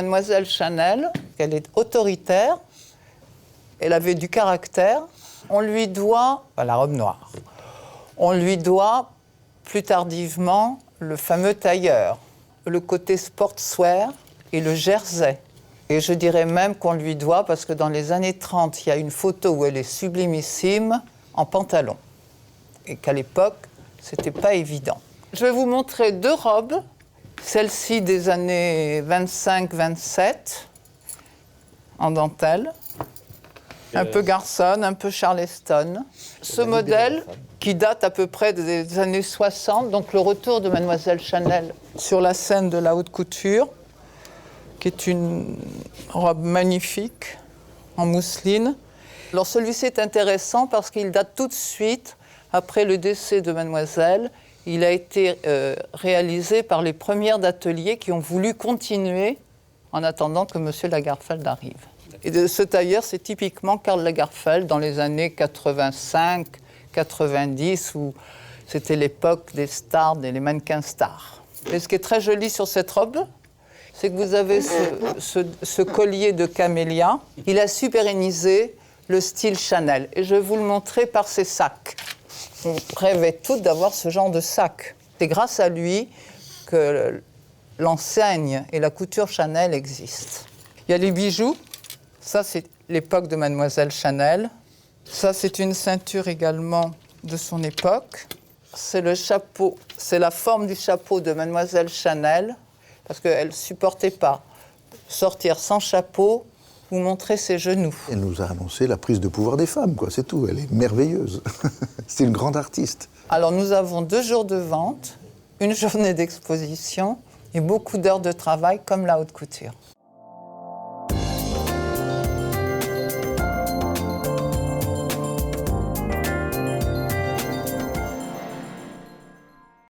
Mademoiselle Chanel, elle est autoritaire, elle avait du caractère. On lui doit la robe noire. On lui doit plus tardivement le fameux tailleur, le côté sportswear et le jersey. Et je dirais même qu'on lui doit, parce que dans les années 30, il y a une photo où elle est sublimissime en pantalon. Et qu'à l'époque, c'était pas évident. Je vais vous montrer 2 robes. Celle-ci des années 25-27, en dentelle. Un peu garçonne, un peu charleston. Ce modèle, qui date à peu près des années 60, donc le retour de Mademoiselle Chanel sur la scène de la haute couture, qui est une robe magnifique, en mousseline. Alors celui-ci est intéressant parce qu'il date tout de suite après le décès de Mademoiselle. Il a été réalisé par les premières d'ateliers qui ont voulu continuer en attendant que M. Lagerfeld arrive. Et de ce tailleur, c'est typiquement Karl Lagerfeld dans les années 85, 90, où c'était l'époque des stars, des mannequins stars. Et ce qui est très joli sur cette robe, c'est que vous avez ce collier de camélia. Il a su pérenniser le style Chanel. Et je vais vous le montrer par ses sacs. On rêvait toutes d'avoir ce genre de sac. C'est grâce à lui que l'enseigne et la couture Chanel existent. Il y a les bijoux. Ça, c'est l'époque de Mademoiselle Chanel. Ça, c'est une ceinture également de son époque. C'est le chapeau, c'est la forme du chapeau de Mademoiselle Chanel, parce qu'elle ne supportait pas sortir sans chapeau ou montrer ses genoux. Elle nous a annoncé la prise de pouvoir des femmes, quoi, c'est tout. Elle est merveilleuse. C'est une grande artiste. Alors, nous avons 2 jours de vente, une journée d'exposition et beaucoup d'heures de travail comme la haute couture.